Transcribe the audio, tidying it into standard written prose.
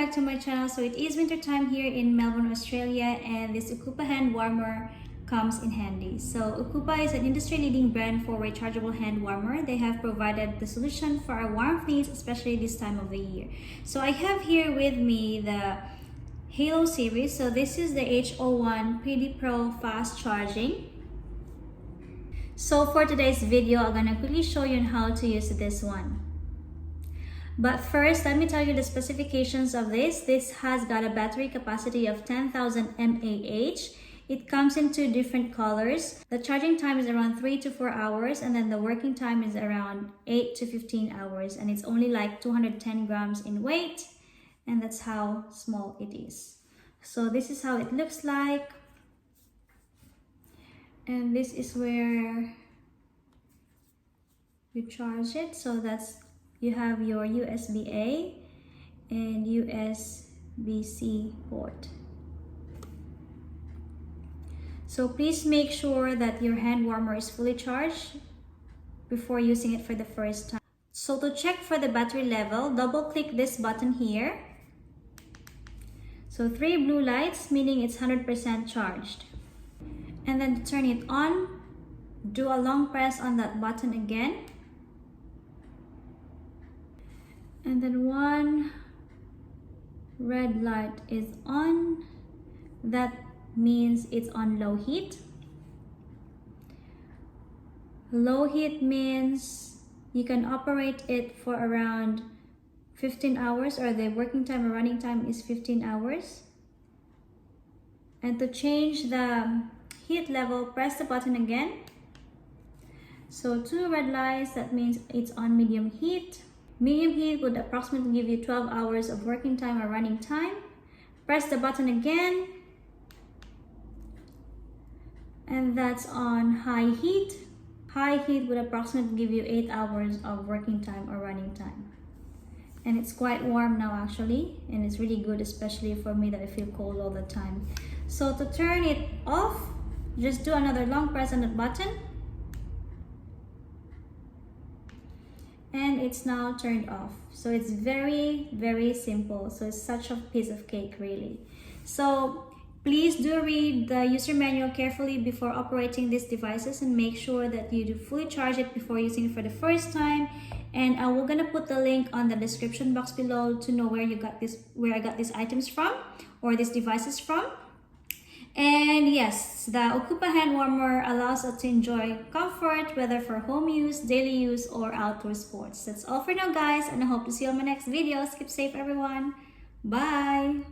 back to my channel. So it is winter time here in Melbourne, Australia, and this OCOOPA hand warmer comes in handy. So OCOOPA is an industry-leading brand for rechargeable hand warmer. They have provided the solution for our warmth needs, especially this time of the year. So I have here with me the Halo series. So this is the H01 PD PRO Fast-CHARGIng. So for today's video, I'm gonna quickly show you on how to use this one. But first, let me tell you the specifications of this. This has got a battery capacity of 10,000 mAh. It comes in two different colors. The charging time is around 3 to 4 hours, and then the working time is around 8 to 15 hours. And it's only like 210 grams in weight, and that's how small it is. So this is how it looks like. And this is where you charge it. So you have your USB-A and USB-C port. So please make sure that your hand warmer is fully charged before using it for the first time. So to check for the battery level, double click this button here. So 3 blue lights, meaning it's 100% charged. And then to turn it on, do a long press on that button again. And then one red light is on. That means it's on low heat. Low heat means you can operate it for around 15 hours, or the working time or running time is 15 hours. And to change the heat level, press the button again. So 2 red lights, that means it's on medium heat. Medium heat would approximately give you 12 hours of working time or running time. Press the button again. And that's on high heat. High heat would approximately give you 8 hours of working time or running time. And it's quite warm now actually, and it's really good, especially for me that I feel cold all the time. So to turn it off, just do another long press on the button. And it's now turned off. So it's very, very simple. So it's such a piece of cake, really. So please do read the user manual carefully before operating these devices, and make sure that you do fully charge it before using it for the first time. And we're gonna put the link on the description box below to know where I got these items from, or these devices from. And yes, the OCOOPA hand warmer allows us to enjoy comfort, whether for home use, daily use, or outdoor sports. That's all for now, guys, and I hope to see you on my next videos. Keep safe, everyone. Bye!